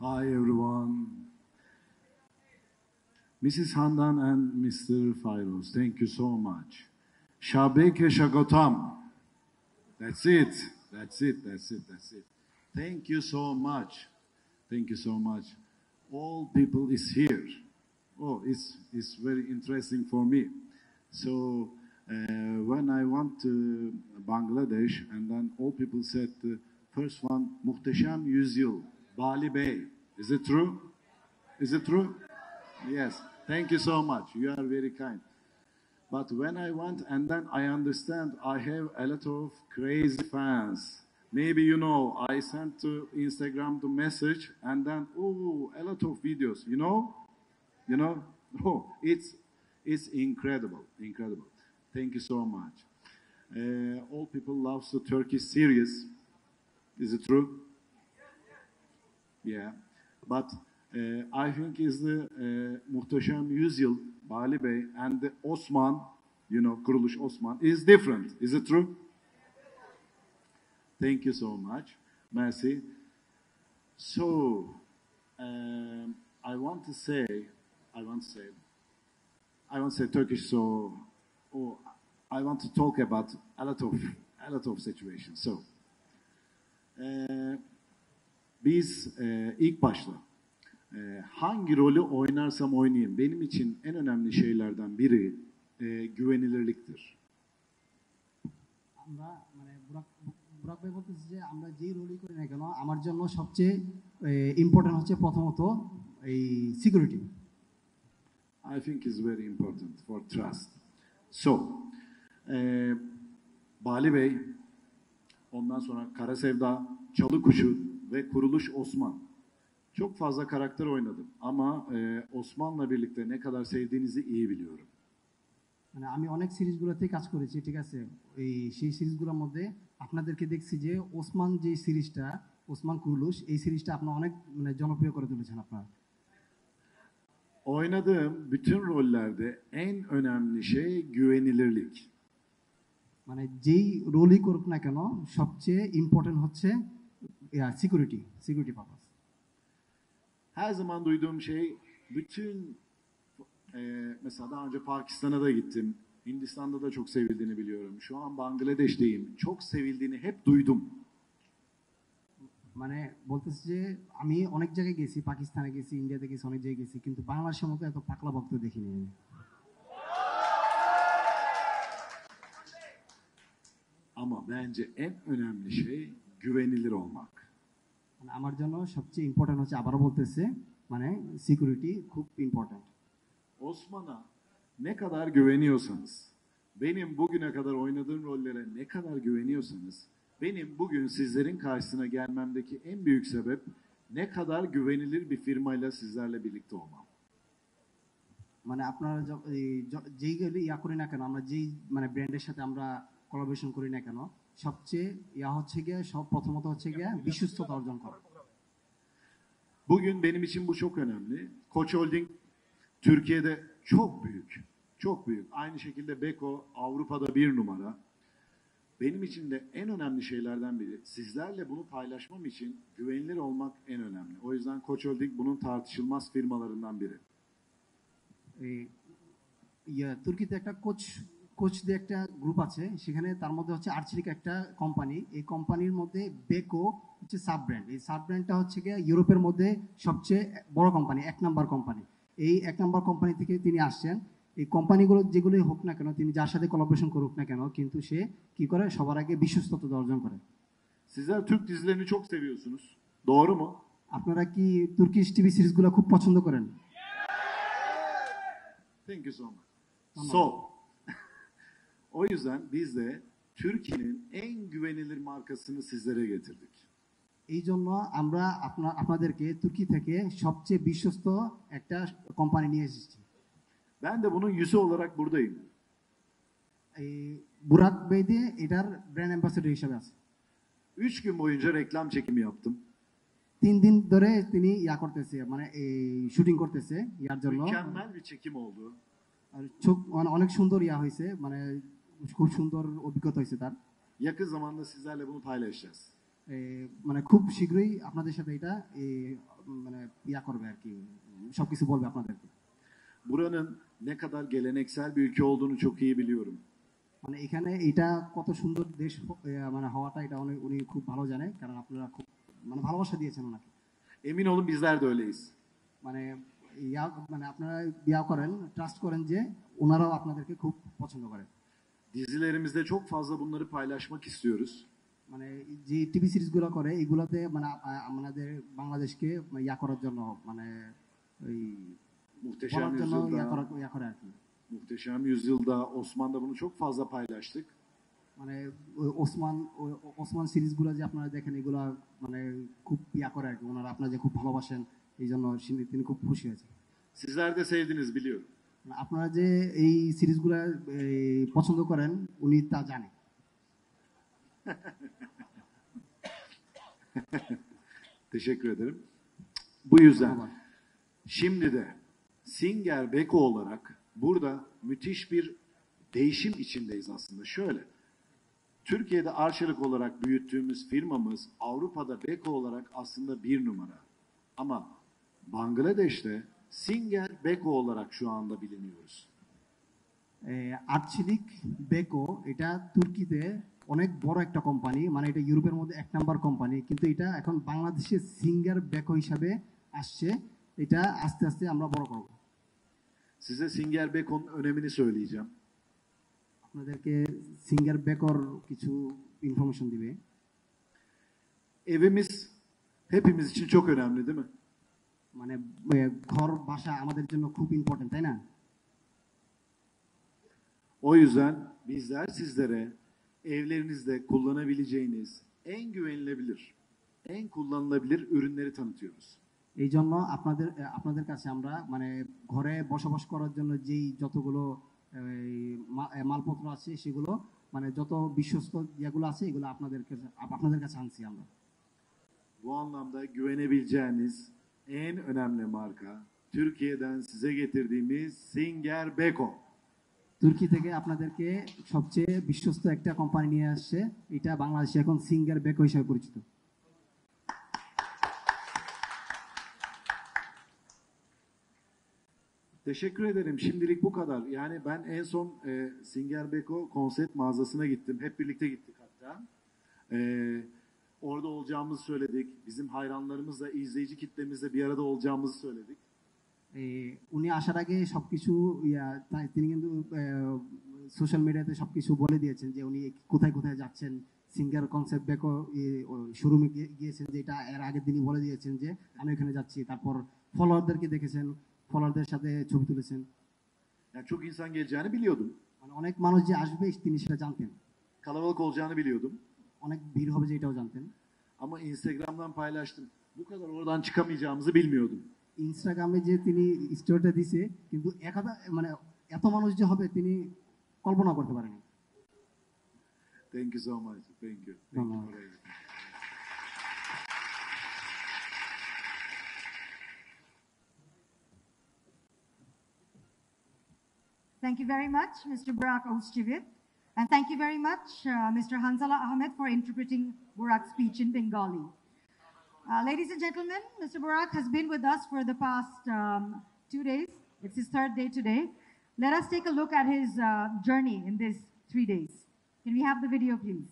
Hi everyone. Mrs. Handan and Mr. Fairoz, thank you so much. Shabeke Shagotam. That's it. That's it. That's it. That's it. Thank you so much. Thank you so much. All people is here. Oh, it's very interesting for me. So when I went to Bangladesh, and then all people said the first one, Muhteşem Yüzyıl, Bali Bey. Is it true? Is it true? Yes. Thank you so much. You are very kind. But when I went, and then I understand I have a lot of crazy fans. Maybe you know, I sent to Instagram the message, and then oh, a lot of videos. You know. Oh, it's incredible, incredible. Thank you so much. All people love the Turkish series. Is it true? Yeah, but I think is the Muhteşem Yüzyıl, Bali Bey, and the Osman, Kuruluş Osman, is different. Is it true? Thank you so much. Merci. So, I want to say Turkish. So, I want to talk about a lot of situations. So, biz ilk başta hangi rolü oynarsam oynayayım benim için en önemli şeylerden biri güvenilirliktir. আমরা মানে বুরাক ভাই বলতেছি যে আমরা যেই রোলই করি না কেন আমার জন্য সবচেয়ে ইম্পর্টেন্ট হচ্ছে প্রথমত এই security. I think is very important for trust. So, Bali Bey, ondan sonra Kara Sevda, Çalı Kuşu ve Kuruluş Osman. Çok fazla karakter oynadım ama Osman'la birlikte ne kadar sevdiğinizi iyi biliyorum. মানে আমি অনেক সিরিজগুলোতে কাজ করেছি, ঠিক আছে। সেই সিরিজগুলোর মধ্যে আপনাদেরকে দেখছি যে ওসমান যে সিরিজটা, ওসমান কুরুলুş, এই সিরিজটা আপনি অনেক মানে জনপ্রিয় করে তুলেছেন আপনারা। Oynadığım bütün rollerde en önemli şey güvenilirlik. মানে যেই রোলই করুক না কেন সবচেয়ে ইম্পর্টেন্ট হচ্ছে security purpose. Her zaman duyduğum şey, bütün mesela daha önce Pakistan'a da gittim. Hindistan'da da çok sevildiğini biliyorum. Şu an Bangladeş'teyim. Çok sevildiğini hep duydum. মানে বলতেছি যে আমি অনেক জায়গায় গেছি, পাকিস্তানে গেছি, ইন্ডিয়াতে গেছি, অনেক জায়গায় গেছি, কিন্তু বাংলাদেশের মতো এত পাকলা ভক্ত দেখিনি আমি। Ama bence en önemli şey güvenilir olmak. মানে আমার জন্য সবচেয়ে ইম্পর্টেন্ট হচ্ছে, আবারও বলতেছে, মানে সিকিউরিটি খুব important. Osman'a ne kadar güveniyorsanız, benim bugüne kadar oynadığım rollere ne kadar güveniyorsanız, benim bugün sizlerin karşısına gelmemdeki en büyük sebep ne kadar güvenilir bir firmayla sizlerle birlikte olmam. মানে আপনারা যেই ইয়া করি না কেন, আমরা যেই মানে ব্র্যান্ডের সাথে আমরা কোলাবোরেশন করি না কেন, সবচেয়ে ইয়া হচ্ছে গিয়ে প্রথমত হচ্ছে গিয়ে বিশ্বস্ততা অর্জন করা। Bugün benim için bu çok önemli. Koç Holding Türkiye'de çok büyük. Çok büyük. Aynı şekilde Beko Avrupa'da bir numara. Benim için de en önemli şeylerden biri. Sizlerle bunu paylaşmam için güvenilir olmak en önemli. O yüzden Koç Holding bunun tartışılmaz firmalarından biri. তুর্কিতে একটা কোচ দিয়ে একটা গ্রুপ আছে, সেখানে তার মধ্যে হচ্ছে আর্চেরিক একটা কোম্পানি। এই কোম্পানির মধ্যে বেকো হচ্ছে সাব ব্র্যান্ড। এই সাব ব্র্যান্ডটা হচ্ছে গিয়ে ইউরোপের মধ্যে সবচেয়ে বড় কোম্পানি, 1 নাম্বার কোম্পানি। এই 1 নাম্বার কোম্পানি থেকে তিনি আসছেন। এই কোম্পানিগুলো যেগুলোই হোক না কেন, তিনি যার সাথে কোলাবোরেশন করুক না কেন, কিন্তু সে কি করে, সবার আগে বিশ্বস্ততা অর্জন করে। Sizler Türk dizilerini çok seviyorsunuz. Doğru mu? আপনারা কি তুর্কিশ টিভি সিরিজগুলো খুব পছন্দ করেন? Thank you so much. So, o yüzden biz de Türkiye'nin en güvenilir markasını sizlere getirdik. এই জন্য আমরা আপনাদেরকে তুর্কি থেকে সবচেয়ে বিশ্বস্ত একটা কোম্পানি নিয়ে এসেছি। Ben de bunun yüzü olarak buradayım. এই বুরাক বেই de এটার ব্র্যান্ড অ্যাম্বাসেডর হিসেবে আছে। 3 gün boyunca reklam çekimi yaptım. 3 দিন ধরে তিনি ইয়া করতেছে, মানে এই শুটিং করতেছে ইয়ার জন্য। Mükemmel bir çekim oldu. আর অনেক সুন্দর ইয়া হয়েছে, মানে খুব সুন্দর অভিজ্ঞতা হয়েছে তার। Yakın zamanda sizlerle bunu paylaşacağız. মানে খুব শীঘ্রই আপনাদের সাথে এটা মানে ইয়া করবে আর কি, সবকিছু বলবে আপনাদেরকে। Buranın ne kadar geleneksel bir ülke olduğunu çok iyi biliyorum. মানে এখানে এটা কত সুন্দর দেশ মানে হওয়াটা এটা উনি খুব ভালো জানে, কারণ আপনারা খুব মানে ভালোবাসা দিয়েছেন ওনাকে। Emin olun bizler de öyleyiz. মানে ইয়া মানে আপনারা ইয়া করেন, ট্রাস্ট করেন যে ওনারাও আপনাদেরকে খুব পছন্দ করে। Dizilerimizde çok fazla bunları paylaşmak istiyoruz. মানে যে টিভি সিরিজগুলো করে এগুলোতে মানে আমাদের বাংলাদেশকে ইয়া করার জন্য মানে ওই Muhteşem বলার জন্য Yüzyıl'da, ইয়া করে আর কি। Muhteşem Yüzyıl'da, Osman'da bunu çok fazla paylaştık. মানে ওসমান সিরিজগুলো যে আপনারা দেখেন এগুলা মানে খুব ইয়া করে আর কি, ওনারা আপনারা যে খুব ভালোবাসেন এই জন্য তিনি খুব খুশি হয়েছেন। Sizler de sevdiniz biliyorum. মানে আপনারা যে এই সিরিজগুলো পছন্দ করেন উনি তা জানে। Teşekkür ederim. Bu yüzden ধন্যবাদ। şimdi de Singer Beko olarak burada müthiş bir değişim içindeyiz aslında. Şöyle, Türkiye'de arçelik olarak büyüttüğümüz firmamız Avrupa'da Beko olarak aslında bir numara. Ama Bangladeş'te Singer Beko olarak şu anda biliniyoruz. আর্চিলিক বেকো এটা তুর্কিতে অনেক বড় একটা কোম্পানি, মানে এটা ইউরোপের মধ্যে 1 নাম্বার কোম্পানি, কিন্তু এটা এখন বাংলাদেশে সিঙ্গার বেকো হিসাবে আসছে। এটা আস্তে আস্তে আমরা বড় করব। Size Singer Beko'nun önemini söyleyeceğim. আপনাদেরকে সিঙ্গার বেকোর কিছু ইনফরমেশন দিবে। Evimiz hepimiz için çok önemli değil mi? মানে ঘর বাসা আমাদের জন্য খুব ইম্পর্টেন্ট, তাই না? O yüzden bizler sizlere evlerinizde kullanabileceğiniz en güvenilebilir, en kullanılabilir ürünleri tanıtıyoruz. এই জন্য আপনাদের কাছে আমরা মানে ঘরে বসবাস করার জন্য যেই যতগুলো মালপত্র আছে সেগুলো মানে যত বিশ্বস্ত যেগুলো আছে এগুলো আপনাদের কাছে আনছি আমরা। Bu anlamda güvenebileceğiniz en önemli marka Türkiye'den size getirdiğimiz Singer Beko. তুর্কি থেকে আপনাদেরকে সবচেয়ে বিশ্বস্ত একটা কোম্পানি নিয়ে আসছে, এটা বাংলাদেশে এখন সিঙ্গার বেকো হিসেবে পরিচিত। Teşekkür ederim. Şimdilik bu kadar. Yani ben en son Singer Beko konsept mağazasına gittim. Hep birlikte gittik hatta. Orada olacağımızı söyledik. Bizim hayranlarımızla, izleyici kitlemizle bir arada olacağımızı söyledik. উনি আসার আগে সবকিছু তিনি কিন্তু সোশ্যাল মিডিয়াতে সবকিছু বলে দিয়েছেন যে উনি কোথায় কোথায় যাচ্ছেন। সিঙ্গার কনসেপ্ট বেকো শোরুমে গিয়েছেন, যেটা এর আগের দিনই বলে দিয়েছেন যে আমি ওখানে যাচ্ছি। তারপর ফলোয়ারদেরকে দেখেছেন, ফলোয়ারদের সাথে ছবি তুলেছেন। Yani çok insan geleceğini biliyordum. মানে অনেক মানুষ যে আসবে তিনি সেটা জানতেন, Kalabalık olacağını biliyordum. অনেক ভিড় হবে যে এটাও জানতেন। Ama Instagram'dan paylaştım. Bu kadar oradan çıkamayacağımızı bilmiyordum. ইনস্টাগ্রামে যে তিনি স্টোরিটা দিছে, কিন্তু মানে এত মানুষ যে হবে তিনি কল্পনা করতে পারেনি। Thank you so much. Thank you. Thank you ধন্যবাদ। for everything. Thank you very much, Mr. Burak Özçivit. And thank you very much, Mr. Hanzala Ahmed, for interpreting Burak's speech in Bengali. Ladies and gentlemen, Mr. Burak has been with us for the past 2 days. It's his 3rd day today. Let us take a look at his journey in these 3 days. Can we have the video, please?